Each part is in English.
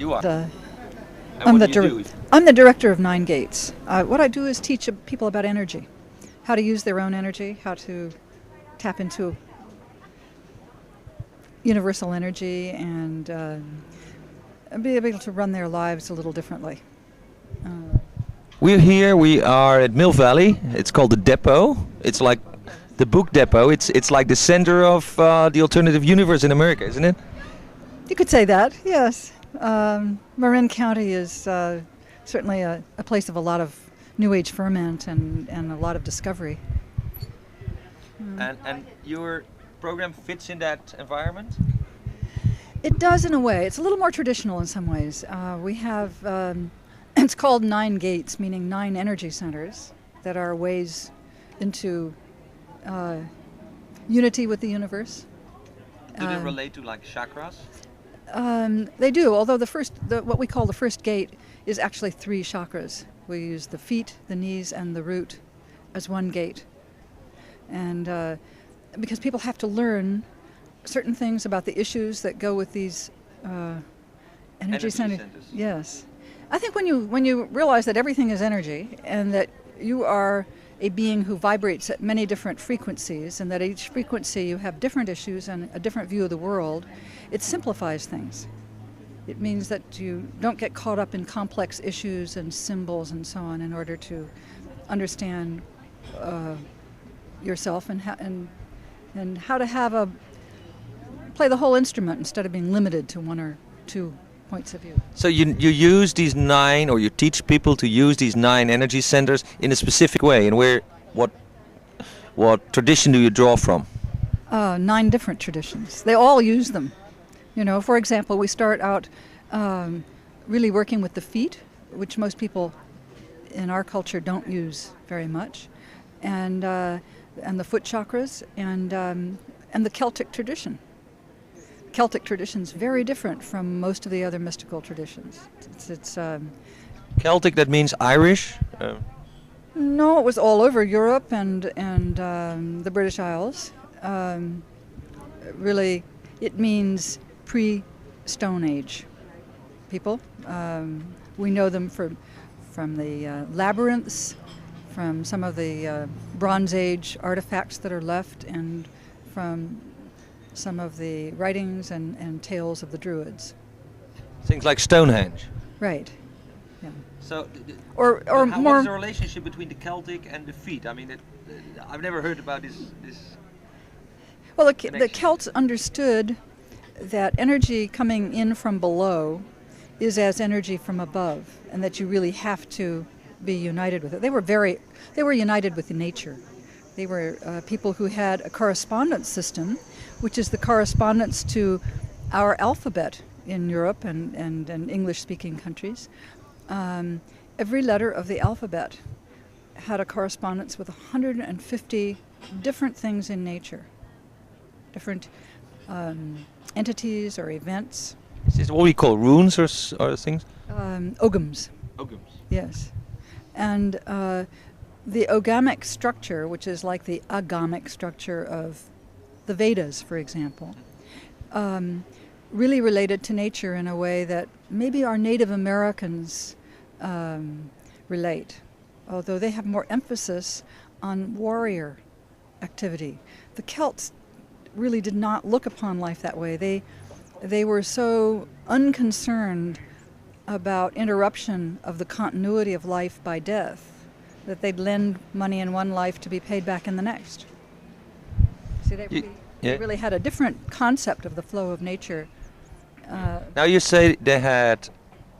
You are. And I'm what the do you do? I'm the director of Nine Gates. What I do is teach people about energy, how to use their own energy, how to tap into universal energy, and be able to run their lives a little differently. We're here. We are at Mill Valley. It's called the Depot. It's like the book depot. It's like the center of the alternative universe in America, isn't it? You could say that, yes. Marin County is certainly a place of a lot of New Age ferment and a lot of discovery. And your program fits in that environment? It does in a way. It's a little more traditional in some ways. We have, it's called Nine Gates, meaning 9 energy centers that are ways into unity with the universe. Do they relate to like chakras? They do, although what we call the first gate is actually 3 chakras. We use the feet, the knees, and the root as one gate. And because people have to learn certain things about the issues that go with these energy centers. Yes. I think when you realize that everything is energy and that you are a being who vibrates at many different frequencies, and that each frequency you have different issues and a different view of the world, it simplifies things. It means that you don't get caught up in complex issues and symbols and so on in order to understand yourself and how to play the whole instrument instead of being limited to 1 or 2 points of view. So you use these 9, or you teach people to use these 9 energy centers in a specific way, and what tradition do you draw from? 9 different traditions. They all use them. You know, for example, we start out really working with the feet, which most people in our culture don't use very much, and the foot chakras, and the Celtic tradition. Celtic tradition is very different from most of the other mystical traditions. It's Celtic, that means Irish? No, it was all over Europe and the British Isles. Really, it means pre-Stone Age people. We know them from the labyrinths, from some of the Bronze Age artifacts that are left, and from some of the writings and tales of the Druids. Things like Stonehenge. Right. Yeah. So, or what more. is the relationship between the Celtic and the feet? I mean, I've never heard about this. Well, the Celts understood that energy coming in from below is as energy from above, and that you really have to be united with it. They were united with nature. They were people who had a correspondence system, which is the correspondence to our alphabet in Europe and English-speaking countries. Every letter of the alphabet had a correspondence with 150 different things in nature, different entities or events. Is this what we call runes or things? Ogams. Ogams. Yes. And the ogamic structure, which is like the agamic structure of the Vedas, for example, really related to nature in a way that maybe our Native Americans relate, although they have more emphasis on warrior activity. The Celts really did not look upon life that way. They were so unconcerned about interruption of the continuity of life by death that they'd lend money in one life to be paid back in the next. See, they really had a different concept of the flow of nature. Now you say they had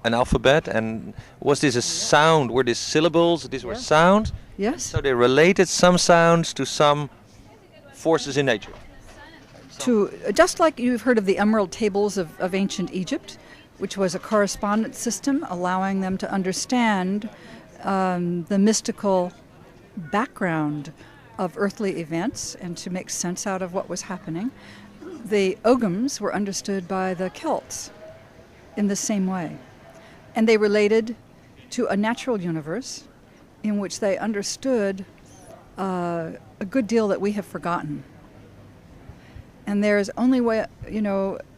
an alphabet, and was this a sound? Were these syllables? These were sounds? Yes. So they related some sounds to some forces in nature. Just like you've heard of the emerald tables of ancient Egypt, which was a correspondence system allowing them to understand the mystical background of earthly events and to make sense out of what was happening. The Ogams were understood by the Celts in the same way. And they related to a natural universe in which they understood a good deal that we have forgotten. And there's only way,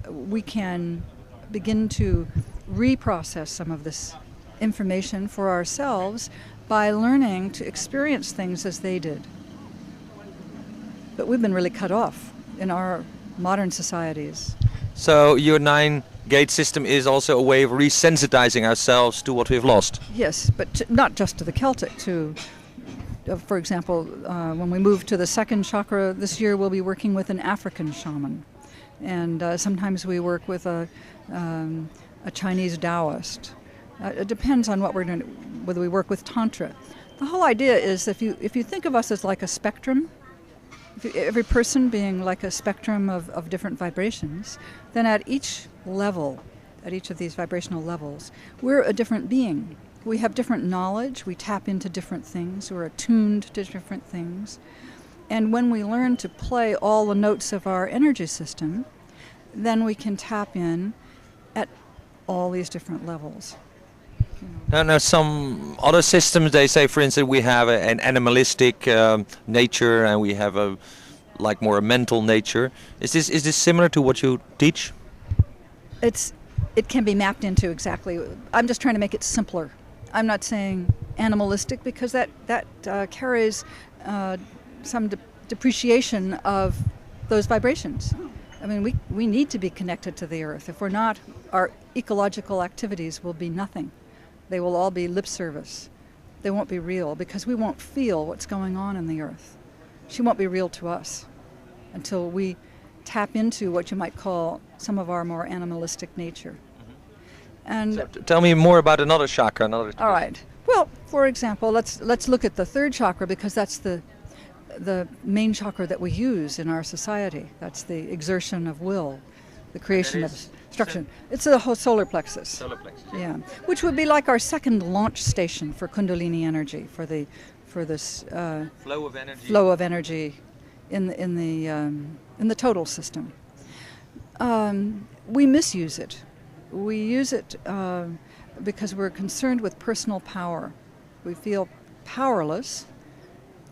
we can begin to reprocess some of this information for ourselves by learning to experience things as they did. But we've been really cut off in our modern societies. So your 9-gate system is also a way of resensitizing ourselves to what we've lost. Yes, but not just to the Celtic, for example, when we move to the second chakra this year, we'll be working with an African shaman. And sometimes we work with a Chinese Taoist. It depends on what we're doing, whether we work with Tantra. The whole idea is if you think of us as like a spectrum, every person being like a spectrum of different vibrations, then at each level, at each of these vibrational levels, we're a different being. We have different knowledge, we tap into different things, we're attuned to different things. And when we learn to play all the notes of our energy system, then we can tap in at all these different levels. Now, some other systems, they say, for instance, we have an animalistic nature and we have a more a mental nature. Is this similar to what you teach? It can be mapped into exactly. I'm just trying to make it simpler. I'm not saying animalistic because that carries some depreciation of those vibrations. I mean, we need to be connected to the earth. If we're not, our ecological activities will be nothing. They will all be lip service. They won't be real because we won't feel what's going on in the earth. She won't be real to us until we tap into what you might call some of our more animalistic nature. And so tell me more about another chakra. All right. Well, for example, let's look at the third chakra because that's the main chakra that we use in our society. That's the exertion of will, the creation of structure. It's the whole solar plexus. Solar plexus. Yeah, which would be like our second launch station for Kundalini energy, for this flow of energy in the total system. We misuse it. We use it because we're concerned with personal power. We feel powerless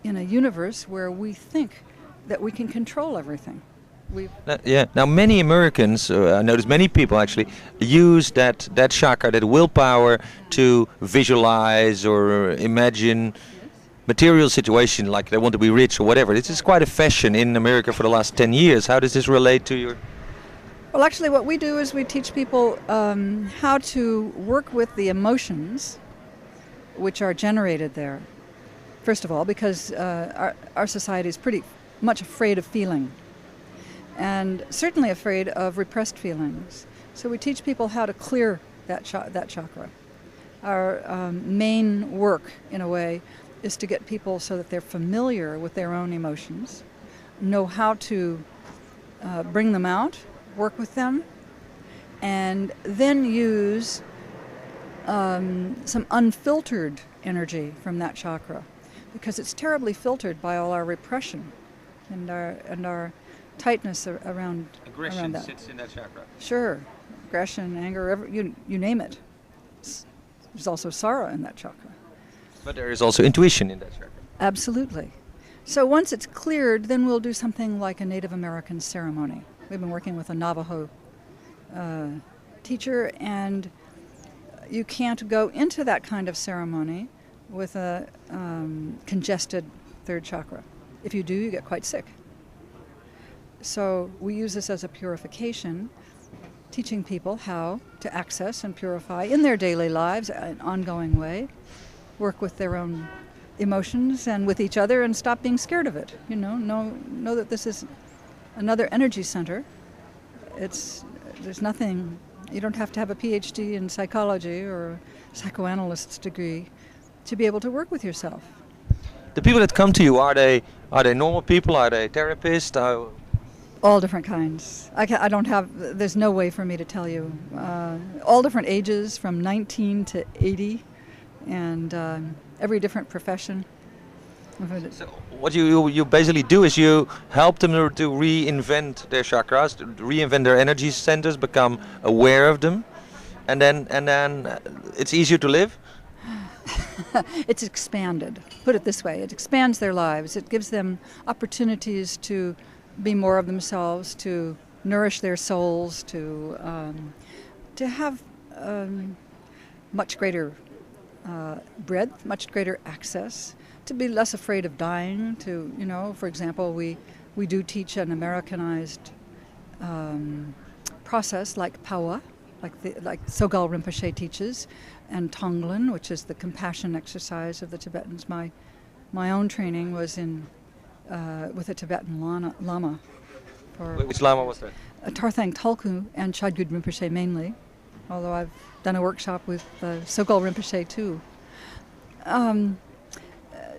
in a universe where we think that we can control everything. Now many Americans, I notice many people actually, use that chakra, that willpower, to visualize or imagine material situation, like they want to be rich or whatever. This is quite a fashion in America for the last 10 years. How does this relate to your... Well, actually what we do is we teach people how to work with the emotions which are generated there. First of all, because our society is pretty much afraid of feeling, and certainly afraid of repressed feelings. So we teach people how to clear that chakra. Our main work, in a way, is to get people so that they're familiar with their own emotions, know how to bring them out, work with them, and then use some unfiltered energy from that chakra, because it's terribly filtered by all our repression and our tightness around that. Sits in that chakra. Sure, aggression, anger, you name it. There's also sorrow in that chakra. But there is also intuition in that chakra. Absolutely. So once it's cleared, then we'll do something like a Native American ceremony. We've been working with a Navajo teacher, and you can't go into that kind of ceremony with a congested third chakra. If you do, you get quite sick. So we use this as a purification, teaching people how to access and purify in their daily lives in an ongoing way, work with their own emotions and with each other, and stop being scared of it. You know that this is another energy center. There's nothing, you don't have to have a PhD in psychology or a psychoanalyst's degree to be able to work with yourself. The people that come to you, are they normal people? Are they therapists? All different kinds. I don't have, there's no way for me to tell you. All different ages, from 19 to 80, and every different profession. So what you basically do is you help them to reinvent their chakras, to reinvent their energy centers, become aware of them, and then it's easier to live. It's expanded. Put it this way: it expands their lives. It gives them opportunities to be more of themselves, to nourish their souls, to have much greater breadth, much greater access, to be less afraid of dying, to, you know, for example, we do teach an Americanized process like Pawa, like Sogal Rinpoche teaches, and Tonglen, which is the compassion exercise of the Tibetans. My own training was with a Tibetan Lama. Which Lama was that? Tarthang Tulku and Chadgud Rinpoche mainly, although I've done a workshop with Sogal Rinpoche too.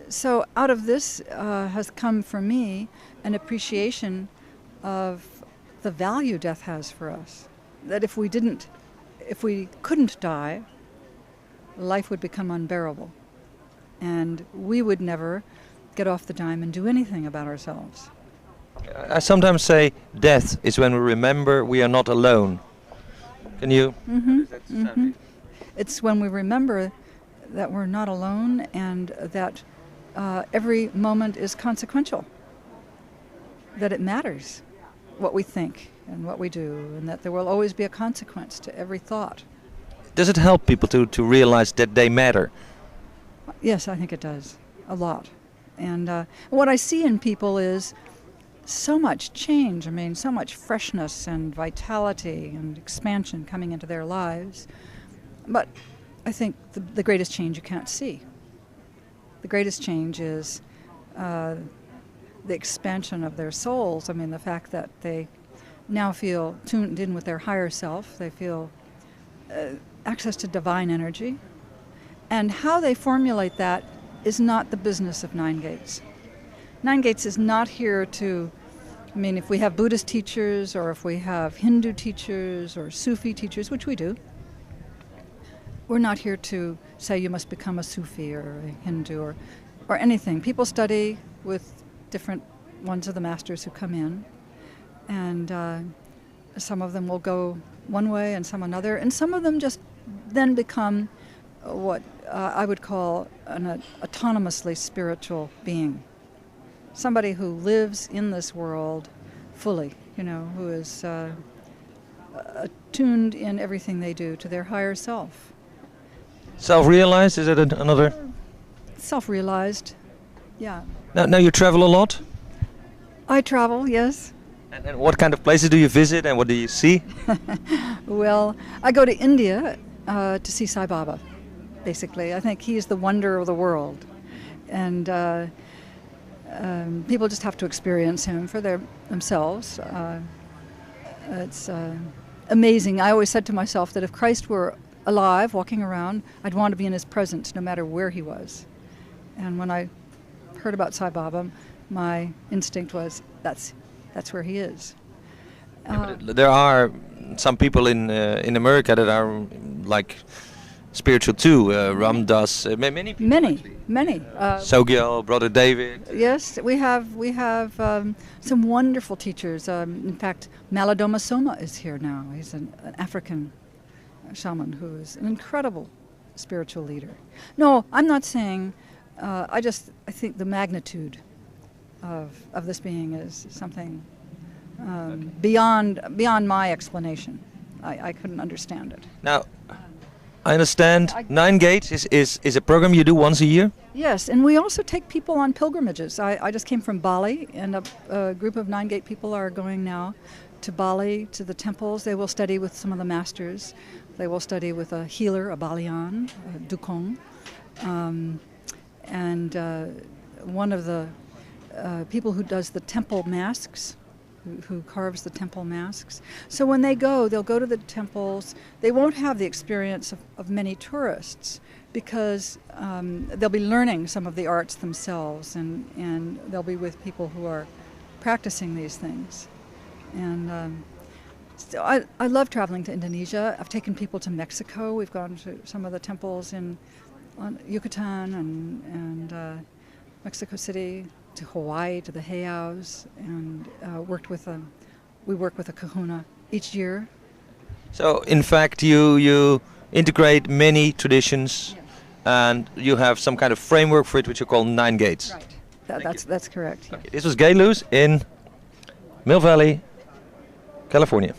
So out of this has come for me an appreciation of the value death has for us. That if we couldn't die, life would become unbearable. And we would never get off the dime and do anything about ourselves. I sometimes say death is when we remember we are not alone. Can you? It's when we remember that we're not alone and that every moment is consequential, that it matters what we think and what we do, and that there will always be a consequence to every thought. Does it help people to realize that they matter? Yes, I think it does, a lot. And what I see in people is so much change, I mean, so much freshness and vitality and expansion coming into their lives. But I think the greatest change you can't see. The greatest change is the expansion of their souls. I mean, the fact that they now feel tuned in with their higher self. They feel access to divine energy. And how they formulate that is not the business of Nine Gates. Nine Gates is not here to, I mean, if we have Buddhist teachers or if we have Hindu teachers or Sufi teachers, which we do, we're not here to say you must become a Sufi or a Hindu or anything. People study with different ones of the masters who come in, and some of them will go one way and some another, and some of them just then become what I would call an autonomously spiritual being. Somebody who lives in this world fully, you know, who is attuned in everything they do to their higher self. Self-realized, is it another? Self-realized, yeah. Now you travel a lot? I travel, yes. And what kind of places do you visit and what do you see? Well, I go to India to see Sai Baba, basically. I think he's the wonder of the world. And people just have to experience him for themselves. It's amazing. I always said to myself that if Christ were alive, walking around, I'd want to be in his presence no matter where he was. And when I heard about Sai Baba, my instinct was, that's where he is. Yeah, but there are some people in America that are like spiritual too. Ram Dass, many people. Many. Sogyal, Brother David. Yes, we have some wonderful teachers. In fact, Malidoma Soma is here now. He's an African shaman who is an incredible spiritual leader. No, I'm not saying. I think the magnitude of this being is something beyond my explanation. I couldn't understand it. Now, I understand Nine Gates is a program you do once a year? Yes, and we also take people on pilgrimages. I just came from Bali, and a group of Nine Gate people are going now to Bali, to the temples. They will study with some of the masters. They will study with a healer, a Balian, a Dukong. And one of the people who does the temple masks, who carves the temple masks. So when they go, they'll go to the temples. They won't have the experience of many tourists because they'll be learning some of the arts themselves, and they'll be with people who are practicing these things. And so I love traveling to Indonesia. I've taken people to Mexico. We've gone to some of the temples on Yucatan and Mexico City, to Hawaii, to the heiaus, and we work with a kahuna each year. So in fact you integrate many traditions, yes, and you have some kind of framework for it which you call Nine Gates. Right. That's correct. Okay. This was Luce in Mill Valley, California.